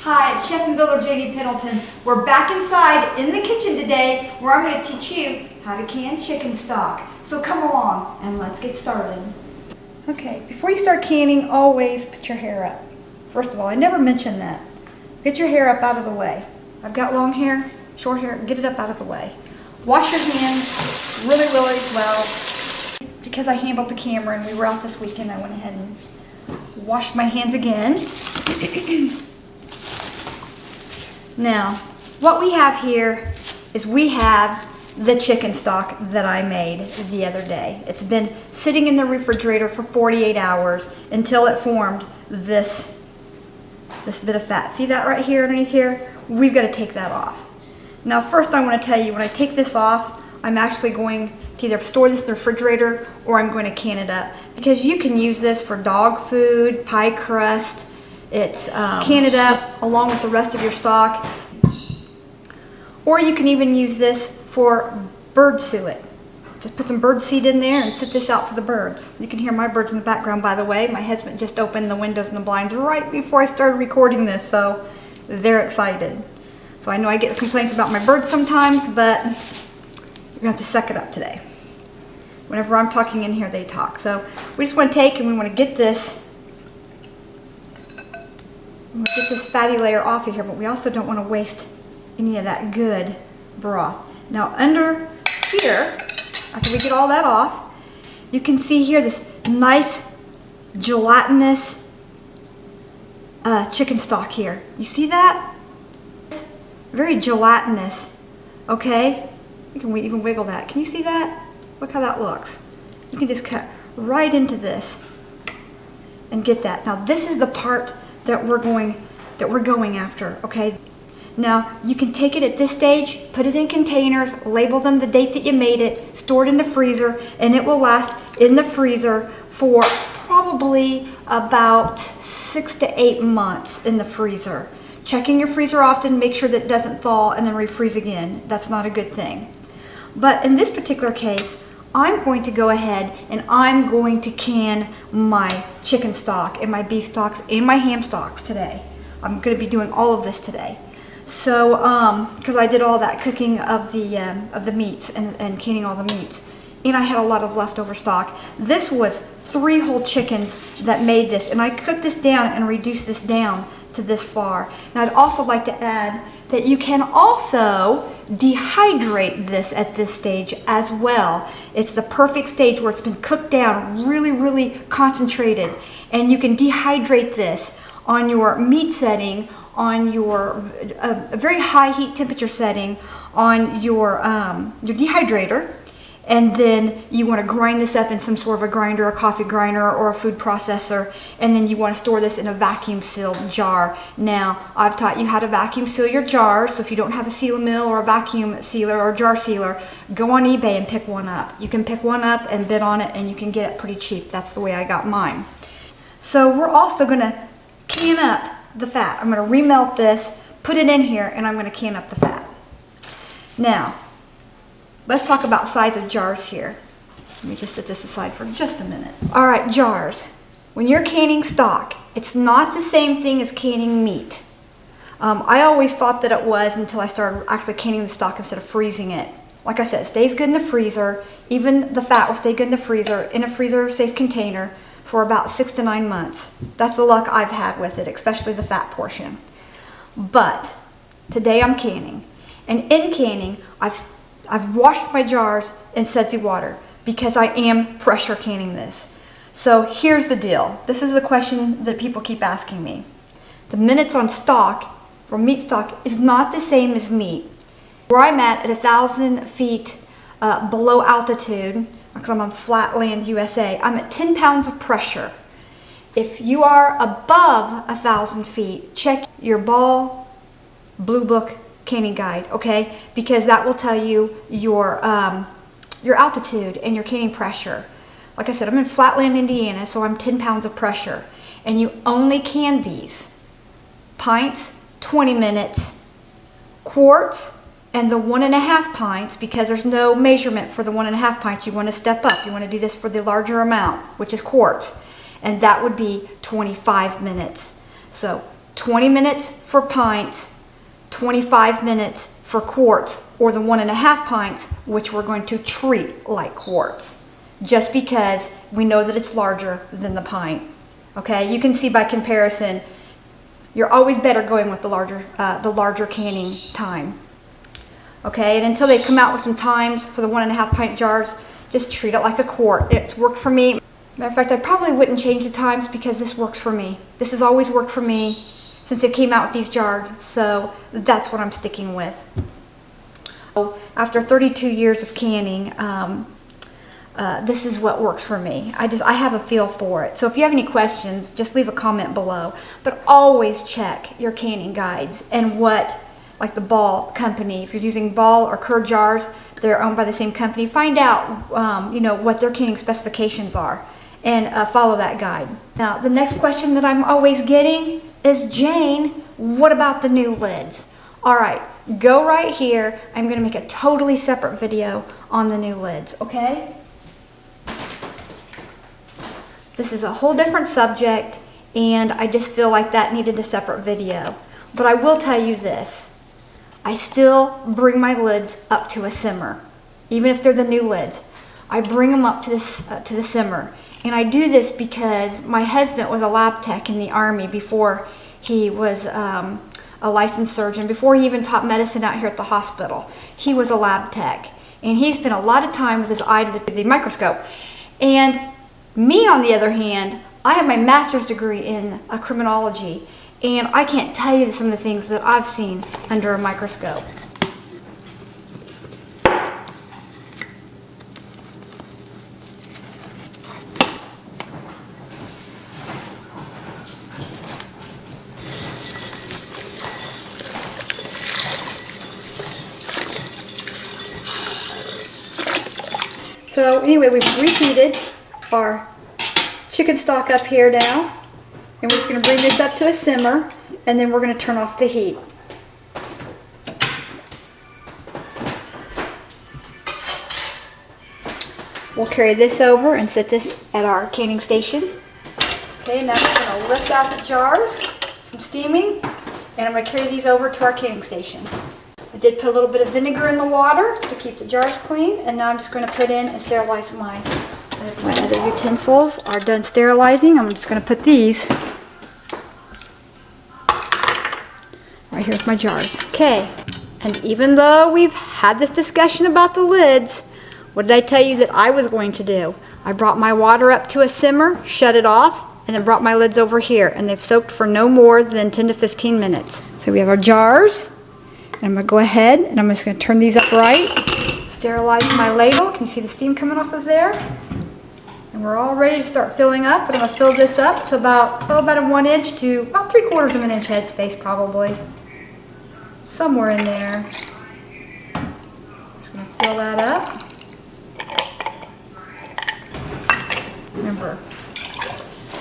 Hi, it's Chef and Builder JD Pendleton. We're back inside in the kitchen today where I'm going to teach you how to can chicken stock. So come along and let's get started. Okay, before you start canning, always put your hair up. First of all, I never mentioned that. Get your hair up out of the way. I've got long hair, short hair, get it up out of the way. Wash your hands really well. Because I handled the camera and we were out this weekend, I went ahead and washed my hands again. Now, what we have here is we have the chicken stock that I made the other day. It's been sitting in the refrigerator for 48 hours until it formed this bit of fat. See that right here underneath here? We've got to take that off. Now first I want to tell you, when I take this off, I'm actually going to either store this in the refrigerator or I'm going to can it up. Because you can use this for dog food, pie crust. It's can it up along with the rest of your stock. Or you can even use this for bird suet. Just put some bird seed in there and sit this out for the birds. You can hear my birds in the background, by the way. My husband just opened the windows and the blinds right before I started recording this, so they're excited. So I know I get complaints about my birds sometimes, but you're gonna have to suck it up today. Whenever I'm talking in here, they talk. So we just want to take and we want to get this fatty layer off of here, but we also don't want to waste any of that good broth. Now under here, after we get all that off, you can see here this nice gelatinous chicken stock here. You see that? Very gelatinous, okay? You can even wiggle that. Can you see that? Look how that looks. You can just cut right into this and get that. Now this is the part that we're going after, okay? Now you can take it at this stage, put it in containers, label them the date that you made it, store it in the freezer, and it will last in the freezer for probably about 6 to 8 months in the freezer. Checking your freezer often, make sure that it doesn't thaw and then refreeze again. That's not a good thing. But in this particular case, I'm going to go ahead and I'm going to can my chicken stock and my beef stocks and my ham stocks today. I'm going to be doing all of this today. So, because I did all that cooking of the meats and canning all the meats, and I had a lot of leftover stock. This was 3 whole chickens that made this, and I cooked this down and reduced this down to this far. Now I'd also like to add that you can also dehydrate this at this stage as well. It's the perfect stage where it's been cooked down really concentrated, and you can dehydrate this on your meat setting, on your a very high heat temperature setting, on your dehydrator. And then you want to grind this up in some sort of a grinder, a coffee grinder, or a food processor, and then you want to store this in a vacuum sealed jar. Now, I've taught you how to vacuum seal your jars, so if you don't have a Seal-A-Mill or a vacuum sealer or a jar sealer, go on eBay and pick one up. You can pick one up and bid on it, and you can get it pretty cheap. That's the way I got mine. So we're also going to can up the fat. I'm going to remelt this, put it in here, and I'm going to can up the fat. Now, let's talk about size of jars here. Let me just set this aside for just a minute. All right, jars. When you're canning stock, it's not the same thing as canning meat. I always thought that it was until I started actually canning the stock instead of freezing it. Like I said, it stays good in the freezer. Even the fat will stay good in the freezer, in a freezer-safe container for about 6 to 9 months. That's the luck I've had with it, especially the fat portion. But today I'm canning. And in canning, I've washed my jars in sudsy water because I am pressure canning this. So here's the deal. This is the question that people keep asking me. The minutes on stock, for meat stock, is not the same as meat. Where I'm at 1,000 feet below altitude, because I'm on flat land USA, I'm at 10 pounds of pressure. If you are above 1,000 feet, check your Ball Blue Book canning guide, okay? Because that will tell you your altitude and your canning pressure. Like I said, I'm in Flatland, Indiana, so I'm 10 pounds of pressure. And you only can these pints, 20 minutes, quarts, and the 1.5 pints, because there's no measurement for the 1.5 pints. You want to step up. You want to do this for the larger amount, which is quarts. And that would be 25 minutes. So 20 minutes for pints, 25 minutes for quarts, or the 1.5 pints, which we're going to treat like quarts, just because we know that it's larger than the pint. Okay, you can see by comparison, you're always better going with the larger canning time. Okay, and until they come out with some times for the 1.5 pint jars, just treat it like a quart. It's worked for me. Matter of fact, I probably wouldn't change the times because this works for me. This has always worked for me since it came out with these jars, so that's what I'm sticking with. After 32 years of canning, this is what works for me. I have a feel for it. So if you have any questions, just leave a comment below. But always check your canning guides and what, like the Ball company, if you're using Ball or Kerr jars, they're owned by the same company. Find out, you know, what their canning specifications are, and follow that guide. Now, the next question that I'm always getting is, Jane, what about the new lids? All right, go right here. I'm going to make a totally separate video on the new lids, okay? This is a whole different subject, and I just feel like that needed a separate video. But I will tell you this. I still bring my lids up to a simmer, even if they're the new lids. I bring them up to the simmer, and I do this because my husband was a lab tech in the Army before he was a licensed surgeon. Before he even taught medicine out here at the hospital, he was a lab tech, and he spent a lot of time with his eye to the microscope. And me, on the other hand, I have my master's degree in criminology. And I can't tell you some of the things that I've seen under a microscope. So anyway, we've reheated our chicken stock up here now. And we're just going to bring this up to a simmer, and then we're going to turn off the heat. We'll carry this over and set this at our canning station. Okay, now I'm going to lift out the jars from steaming, and I'm going to carry these over to our canning station. I did put a little bit of vinegar in the water to keep the jars clean, and now I'm just going to put in and sterilize my other utensils are done sterilizing. I'm just going to put these right here with my jars. Okay, and even though we've had this discussion about the lids, what did I tell you that I was going to do? I brought my water up to a simmer, shut it off, and then brought my lids over here, and they've soaked for no more than 10 to 15 minutes. So we have our jars, and I'm going to go ahead and I'm just going to turn these up right, sterilize my ladle. Can you see the steam coming off of there? And we're all ready to start filling up, but I'm going to fill this up to about a 1 inch to about 3/4 of an inch headspace, probably. Somewhere in there. Just going to fill that up. Remember,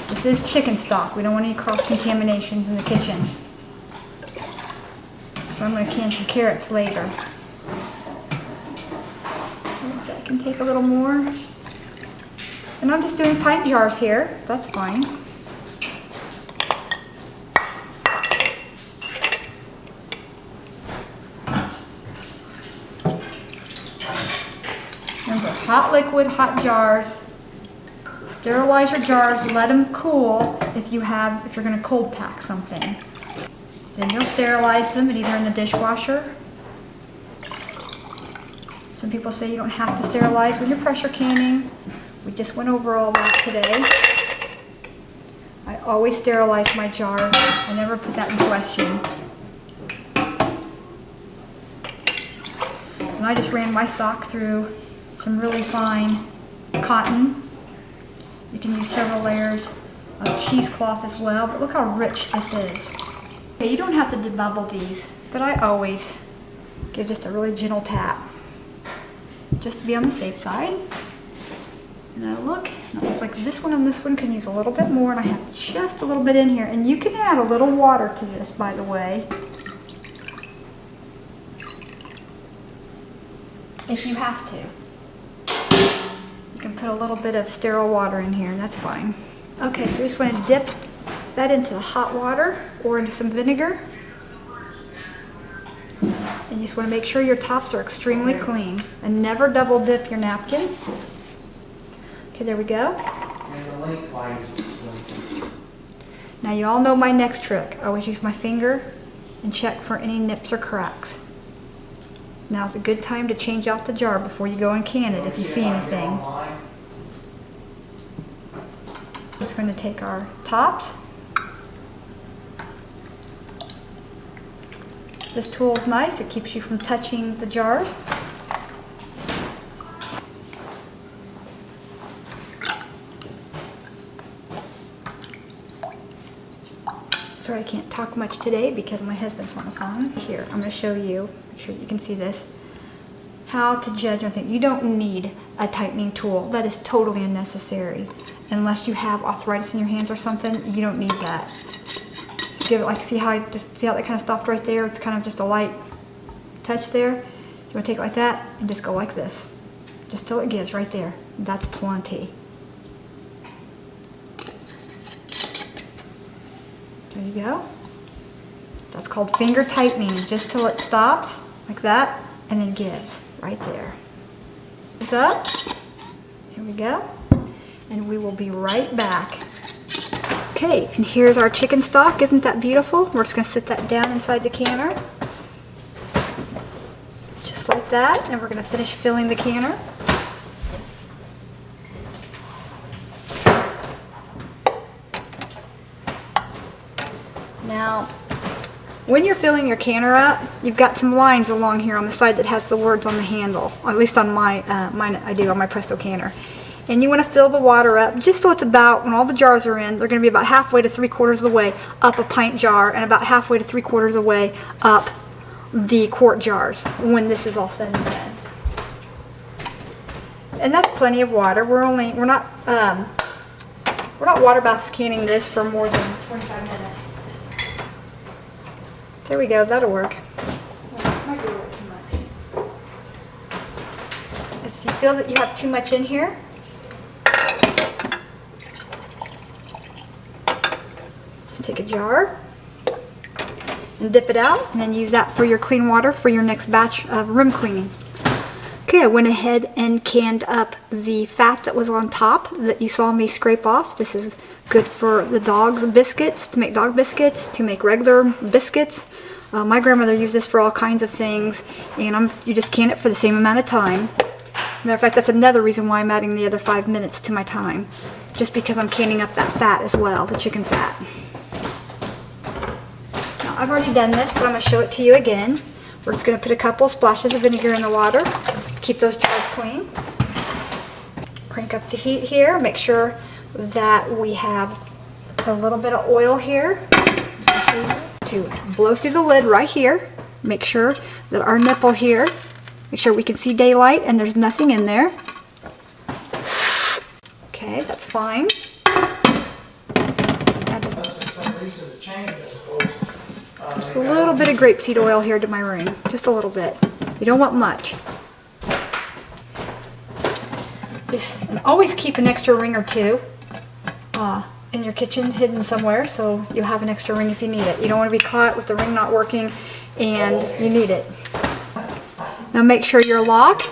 this is chicken stock. We don't want any cross-contaminations in the kitchen. So I'm going to can some carrots later. I can take a little more. And I'm just doing pint jars here. That's fine. Remember, hot liquid, hot jars. Sterilize your jars, let them cool if you're going to cold pack something. Then you'll sterilize them either in the dishwasher. Some people say you don't have to sterilize when you're pressure canning. We just went over all that today. I always sterilize my jars. I never put that in question. And I just ran my stock through some really fine cotton. You can use several layers of cheesecloth as well, but look how rich this is. Okay, you don't have to debubble these, but I always give just a really gentle tap, just to be on the safe side. And I look, and it looks like this one and this one can use a little bit more, and I have just a little bit in here. And you can add a little water to this, by the way, if you have to. You can put a little bit of sterile water in here, and that's fine. Okay, so we just want to dip that into the hot water or into some vinegar. And you just want to make sure your tops are extremely clean. And never double dip your napkin. Okay, there we go. Now you all know my next trick. I always use my finger and check for any nips or cracks. Now's a good time to change out the jar before you go and can it if you see anything. Just going to take our tops. This tool is nice. It keeps you from touching the jars. Sorry, I can't talk much today because my husband's on the phone. Here, I'm going to show you, make sure you can see this, how to judge on things. You don't need a tightening tool. That is totally unnecessary. Unless you have arthritis in your hands or something, you don't need that. Just give it like, see how that kind of stopped right there? It's kind of just a light touch there. You want to take it like that and just go like this. Just till it gives right there. That's plenty. There you go. That's called finger tightening, just till it stops, like that, and then gives, right there. It's up. Here we go. And we will be right back. Okay, and here's our chicken stock. Isn't that beautiful? We're just going to sit that down inside the canner. Just like that, and we're going to finish filling the canner. Now, when you're filling your canner up, you've got some lines along here on the side that has the words on the handle. At least on mine I do on my Presto canner. And you want to fill the water up just so it's about, when all the jars are in, they're going to be about halfway to 3/4 of the way up a pint jar and about halfway to 3/4 of the way up the quart jars when this is all said and done. And that's plenty of water. We're not water bath canning this for more than 25 minutes. There we go, that'll work. Might be a little too much. If you feel that you have too much in here, just take a jar and dip it out, and then use that for your clean water for your next batch of room cleaning. Okay, I went ahead and canned up the fat that was on top that you saw me scrape off. This is good for the dog's biscuits, to make dog biscuits, to make regular biscuits. My grandmother used this for all kinds of things, and you just can it for the same amount of time. Matter of fact, that's another reason why I'm adding the other 5 minutes to my time, just because I'm canning up that fat as well, the chicken fat. Now, I've already done this, but I'm going to show it to you again. We're just going to put a couple splashes of vinegar in the water, keep those jars clean. Crank up the heat here, make sure that we have a little bit of oil here to blow through the lid right here. Make sure that our nipple here, make sure we can see daylight and there's nothing in there. Okay, that's fine. Just a little bit of grapeseed oil here to my ring, just a little bit. You don't want much. And always keep an extra ring or two in your kitchen hidden somewhere, so you'll have an extra ring if you need it. You don't want to be caught with the ring not working and you need it. Now make sure your lock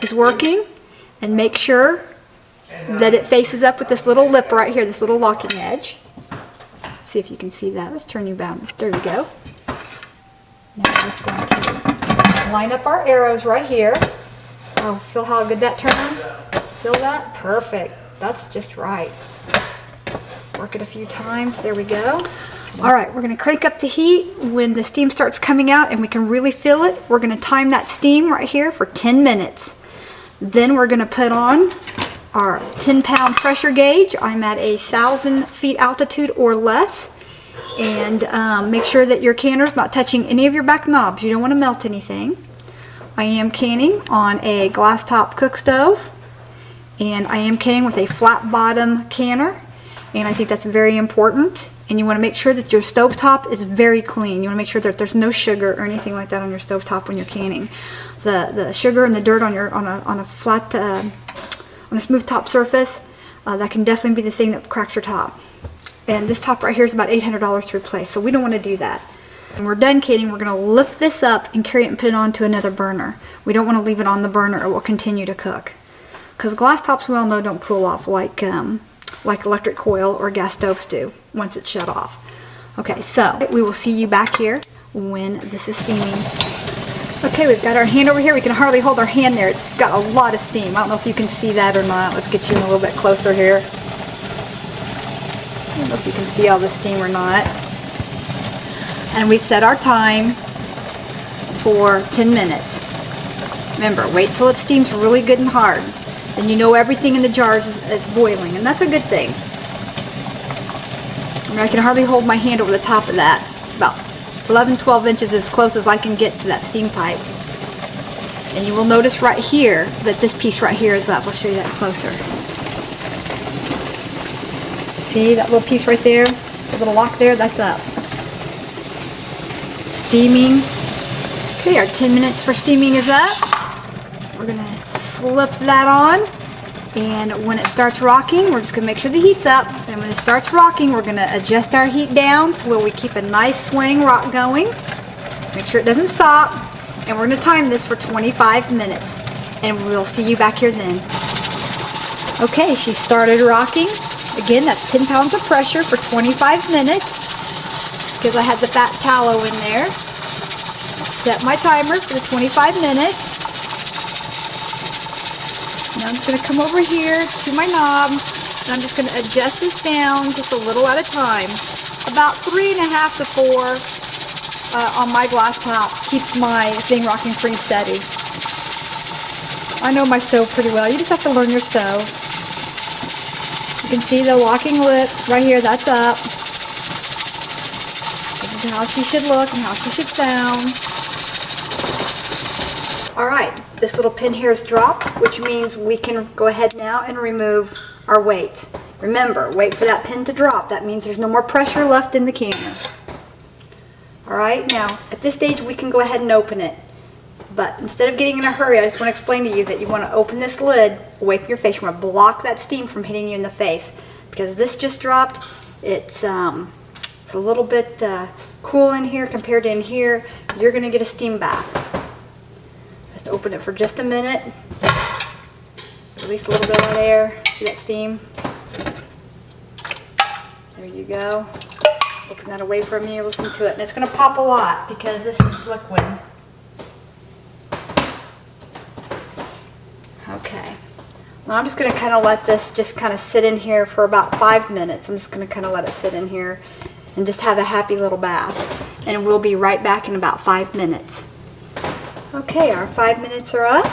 is working, and make sure that it faces up with this little lip right here, this little locking edge. See if you can see that. Let's turn you down. There we go. Now we're just going to line up our arrows right here. Oh, feel how good that turns? Feel that? Perfect. That's just right. Work it a few times. There we go. All right, we're going to crank up the heat when the steam starts coming out and we can really feel it. We're going to time that steam right here for 10 minutes. Then we're going to put on our 10-pound pressure gauge. I'm at 1,000 feet altitude or less. And make sure that your canner's not touching any of your back knobs. You don't want to melt anything. I am canning on a glass top cook stove. And I am canning with a flat bottom canner. And I think that's very important. And you want to make sure that your stovetop is very clean. You want to make sure that there's no sugar or anything like that on your stovetop when you're canning. The sugar and the dirt on a flat, on a smooth top surface, that can definitely be the thing that cracks your top. And this top right here is about $800 to replace, so we don't want to do that. When we're done canning, we're going to lift this up and carry it and put it onto another burner. We don't want to leave it on the burner, or it will continue to cook. Because glass tops, we all know, don't cool off like electric coil or gas stoves do once it's shut off. Okay, so we will see you back here when this is steaming. Okay, we've got our hand over here. We can hardly hold our hand there. It's got a lot of steam. I don't know if you can see that or not. Let's get you in a little bit closer here. I don't know if you can see all the steam or not. And we've set our time for 10 minutes. Remember, wait till it steams really good and hard. Then you know everything in the jars is boiling, and that's a good thing. I mean, I can hardly hold my hand over the top of that. About 11, 12 inches as close as I can get to that steam pipe. And you will notice right here that this piece right here is up. I'll show you that closer. See that little piece right there? The little lock there? That's up. Steaming. Okay, our 10 minutes for steaming is up. We're going to slip that on. And when it starts rocking, we're just going to make sure the heat's up. And when it starts rocking, we're going to adjust our heat down to where we keep a nice swing rock going. Make sure it doesn't stop. And we're going to time this for 25 minutes. And we'll see you back here then. Okay, she started rocking. Again, that's 10 pounds of pressure for 25 minutes. Because I had the fat tallow in there. Set my timer for the 25 minutes. Now I'm just going to come over here to my knob, and I'm just going to adjust this down just a little at a time. About 3.5 to 4 on my glass top keeps my thing rocking pretty steady. I know my stove pretty well. You just have to learn your stove. You can see the locking lip right here. That's up. This is how she should look and how she should sound. Alright, this little pin here is dropped, which means we can go ahead now and remove our weights. Remember, wait for that pin to drop. That means there's no more pressure left in the canner. Alright, now at this stage we can go ahead and open it. But instead of getting in a hurry, I just want to explain to you that you want to open this lid away from your face. You want to block that steam from hitting you in the face. Because this just dropped, it's a little bit cool in here compared to in here. You're going to get a steam bath. Just open it for just a minute. Release a little bit of that air. See that steam? There you go. Open that away from you. Listen to it. And it's going to pop a lot because this is liquid. Okay. Well, I'm just going to kind of let this just kind of sit in here for about 5 minutes. I'm just going to kind of let it sit in here and just have a happy little bath. And we'll be right back in about 5 minutes. Okay, our 5 minutes are up.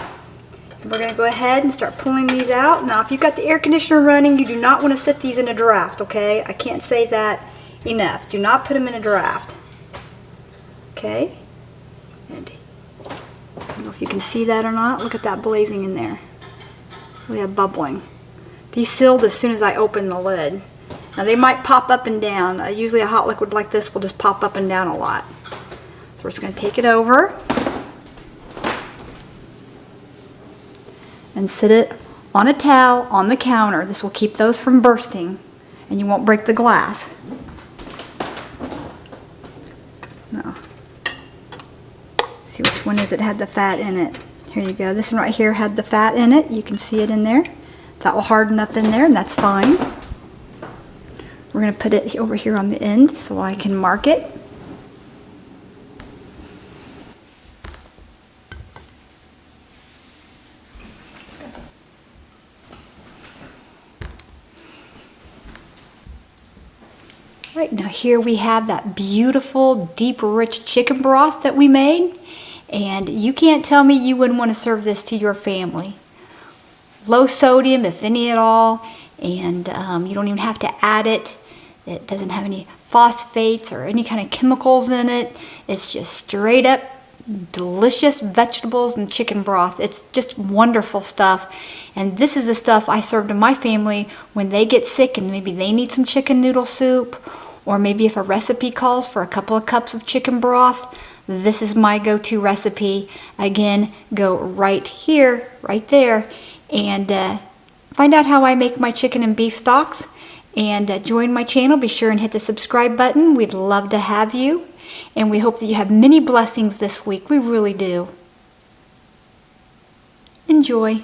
And we're going to go ahead and start pulling these out. Now, if you've got the air conditioner running, you do not want to set these in a draft, okay? I can't say that enough. Do not put them in a draft. Okay? And I don't know if you can see that or not. Look at that blazing in there. Look at that bubbling. These sealed as soon as I open the lid. Now, they might pop up and down. Usually a hot liquid like this will just pop up and down a lot. So we're just going to take it over and sit it on a towel on the counter. This will keep those from bursting and you won't break the glass. No. See which one is it had the fat in it. Here you go. This one right here had the fat in it. You can see it in there. That will harden up in there and that's fine. We're going to put it over here on the end so I can mark it. Right, now here we have that beautiful, deep, rich chicken broth that we made. And you can't tell me you wouldn't want to serve this to your family. Low sodium, if any at all, and you don't even have to add it. It doesn't have any phosphates or any kind of chemicals in it. It's just straight up delicious vegetables and chicken broth. It's just wonderful stuff. And this is the stuff I serve to my family when they get sick and maybe they need some chicken noodle soup, or maybe if a recipe calls for a couple of cups of chicken broth. This is my go-to recipe. Again, go right here, right there, and find out how I make my chicken and beef stocks. And join my channel. Be sure and hit the subscribe button. We'd love to have you. And we hope that you have many blessings this week. We really do. Enjoy.